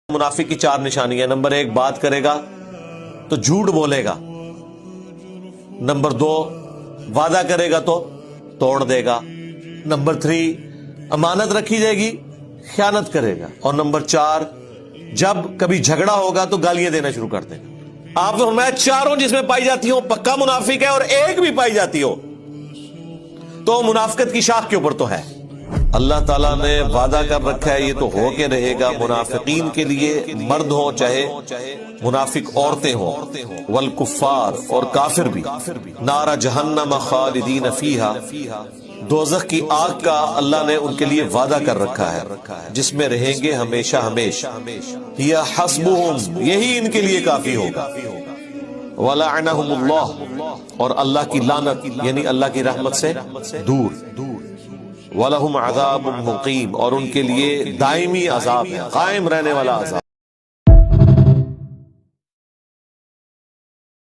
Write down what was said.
मुनाफिक की चार निशानियां। नंबर 1, बात करेगा तो झूठ बोलेगा। नंबर 2, वादा करेगा तो तोड़ देगा। नंबर 3, अमानत रखी जाएगी, खयानत करेगा। और नंबर 4, जब कभी झगड़ा होगा तो गालियां देना शुरू कर देगा। आपने फरमाया चारों जिसमें पाई जाती हो पक्का मुनाफिक है, और एक भी पाई जाती हो तो मुनाफिकत की शाख के ऊपर तो है। अल्लाह ताला ने वादा कर रखा है, ये तो हो के रहेगा मुनाफिकीन के लिए, मर्द हो चाहे मुनाफिक औरतें हो, वल कुफ्फार और काफिर भी। नारा जहन्नम खालिदीन फीहा, दोज़ख की आग का अल्लाह ने उनके लिए वादा कर रखा है, जिसमें रहेंगे हमेशा हमेशा। हिया हस्बुहुम, यही इनके लिए काफी होगा। वलअनहुमुल्लाह, और अल्लाह की लानत यानी अल्लाह की रहमत से दूर। वलहुम अज़ाबुम मुक़ीम, और उनके लिए दायमी अज़ाब है, कायम रहने वाला अज़ाब।